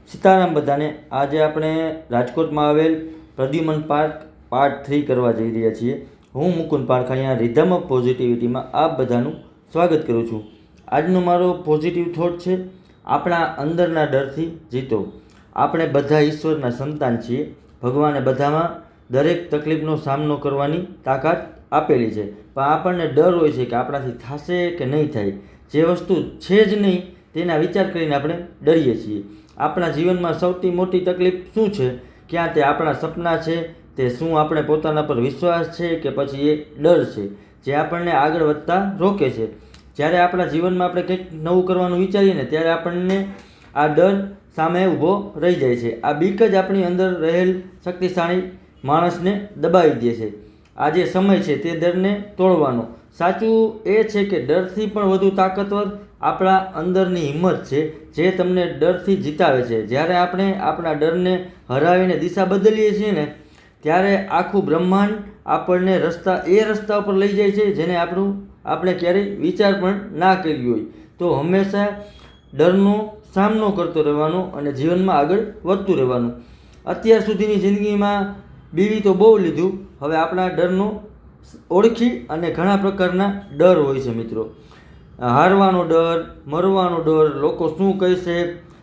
સીતારામ બધાને। આજે આપણે રાજકોટમાં આવેલ પ્રદ્યુમન પાર્ક પાર્ટ 3 કરવા જઈ રહ્યા છીએ। હું મુકુંદ પારખાણીયા રિધમ ઓફ પોઝિટિવિટીમાં આપ બધાનું સ્વાગત કરું છું। આજનો મારો પોઝિટિવ થોટ છે, આપણા અંદરના ડરથી જીતો। આપણે બધા ઈશ્વરના સંતાન છીએ। ભગવાને બધામાં દરેક તકલીફનો સામનો કરવાની તાકાત આપેલી છે, પણ આપણને ડર હોય છે કે આપણાથી થશે કે નહીં થાય। જે વસ્તુ છે જ નહીં તેના વિચાર કરીને આપણે ડરીએ છીએ। આપણા જીવનમાં સૌથી મોટી તકલીફ શું છે? ક્યાં તે આપણા સપના છે, તે શું આપણે પોતાના પર વિશ્વાસ છે, કે પછી એ ડર છે જે આપણને આગળ વધતા રોકે છે। જ્યારે આપણા જીવનમાં આપણે કંઈક નવું કરવાનું વિચારીએ ને ત્યારે આપણને આ ડર સામે ઊભો રહી જાય છે। આ બીક જ આપણી અંદર રહેલ શક્તિશાળી માણસને દબાવી દે છે। આ જે સમય છે તે ડરને તોડવાનો। સાચું એ છે કે ડરથી પણ વધુ તાકાતવર આપણા અંદરની હિંમત છે, જે તમને ડરથી જીતાવે છે। જ્યારે આપણે આપણા ડરને હરાવીને દિશા બદલીએ છીએ ને ત્યારે આખું બ્રહ્માંડ આપણને રસ્તા ઉપર લઈ જાય છે, જેને આપણે ક્યારેય વિચાર પણ ના કર્યું હોય। તો હંમેશા ડરનો સામનો કરતો રહેવાનો અને જીવનમાં આગળ વધતું રહેવાનું। અત્યાર સુધીની જિંદગીમાં બીવી તો બહુ લીધું, હવે આપણા ડરનો ઓળખી અને ઘણા પ્રકારના ડર હોય છે મિત્રો। હારવાનો ડર, મરવાનો ડર, લોકો શું કહેશે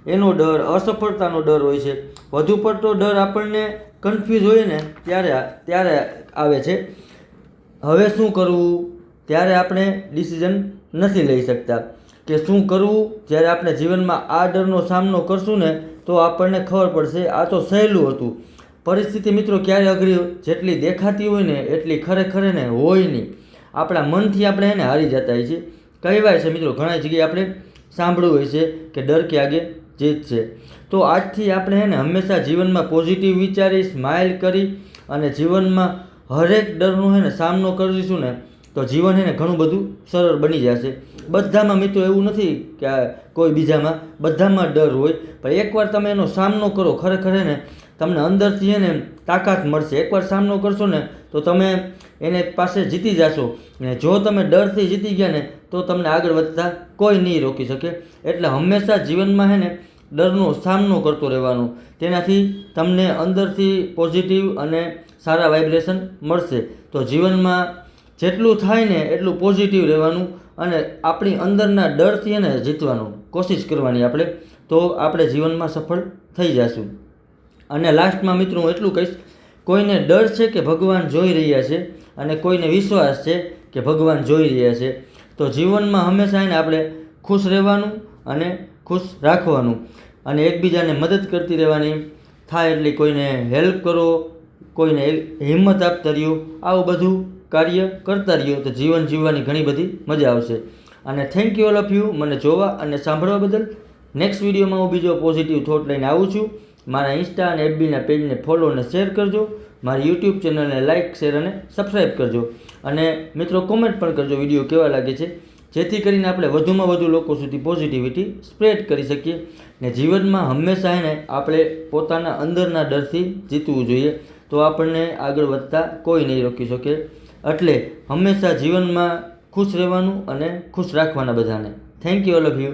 એનો ડર, અસફળતાનો ડર હોય છે। વધુ પડતો ડર આપણને કન્ફ્યુઝ હોય ને ત્યારે આવે છે। હવે શું કરવું ત્યારે આપણે ડિસિઝન નથી લઈ શકતા કે શું કરવું। જ્યારે આપણે જીવનમાં આ ડરનો સામનો કરશું ને તો આપણને ખબર પડશે આ તો સહેલું હતું। પરિસ્થિતિ મિત્રો ક્યારે અઘરી જેટલી દેખાતી હોય ને એટલી ખરેખર ને હોય નહીં। આપણા મનથી આપણે એને હારી જતા હોય છે। કહેવાય છે મિત્રો, ઘણી જગ્યાએ આપણે સાંભળ્યું હોય છે કે ડર કે આગે જીત છે। તો આજથી આપણે એને હંમેશા જીવનમાં પોઝિટિવ વિચારી, સ્માઇલ કરી અને જીવનમાં હરેક ડરનો એને સામનો કરીશું ને તો જીવન એને ઘણું બધું સરળ બની જશે। બધામાં મિત્રો એવું નથી કે કોઈ બીજામાં, બધામાં ડર હોય, પણ એકવાર તમે એનો સામનો કરો ખરેખર ને તમને અંદરથી એને તાકાત મળશે। એકવાર સામનો કરશો ને તો તમે એને પાસે જીતી જશો, ને જો તમે ડરથી જીતી ગયા ને તો તમને આગળ વધતા કોઈ નહીં રોકી શકે। એટલે હંમેશા જીવનમાં ને ડરનો સામનો કરતો રહેવાનો, તેનાથી તમને અંદરથી પોઝિટિવ અને સારા વાઇબ્રેશન મળશે। તો જીવનમાં જેટલું થાય ને એટલું પોઝિટિવ રહેવાનું અને આપણી અંદરના ડરથી એને જીતવાનું કોશિશ કરવાની આપણે, તો આપણે જીવનમાં સફળ થઈ જશું। અને લાસ્ટમાં મિત્રો હું એટલું કહીશ, કોઈને ડર છે કે ભગવાન જોઈ રહ્યા છે, અને કોઈને વિશ્વાસ છે કે ભગવાન જોઈ રહ્યા છે। તો જીવનમાં હંમેશા એને આપણે ખુશ રહેવાનું અને ખુશ રાખવાનું અને એકબીજાને મદદ કરતી રહેવાની। થાય એટલે કોઈને હેલ્પ કરો, કોઈને હિંમત આપતા રહ્યો, આવું બધું કાર્ય કરતા રહ્યો તો જીવન જીવવાની ઘણી બધી મજા આવશે। અને thank you all of you મને જોવા અને સાંભળવા બદલ। નેક્સ્ટ વિડીયોમાં હું બીજો પોઝિટિવ થોટ લઈને આવું છું। મારા ઇન્સ્ટા અને એફબીના પેજને ફોલો અને શેર કરજો। મારી યુટ્યુબ ચેનલને લાઇક, શેર અને સબસ્ક્રાઈબ કરજો। અને મિત્રો કોમેન્ટ પણ કરજો વિડીયો કેવા લાગે છે, જેથી કરીને આપણે વધુમાં વધુ લોકો સુધી પોઝિટિવિટી સ્પ્રેડ કરી શકીએ। ને જીવનમાં હંમેશા એને આપણે પોતાના અંદરના ડરથી જીતવું જોઈએ, તો આપણને આગળ વધતા કોઈ નહીં રોકી શકે। એટલે હંમેશા જીવનમાં ખુશ રહેવાનું અને ખુશ રાખવાના બધાને। Thank you all of you.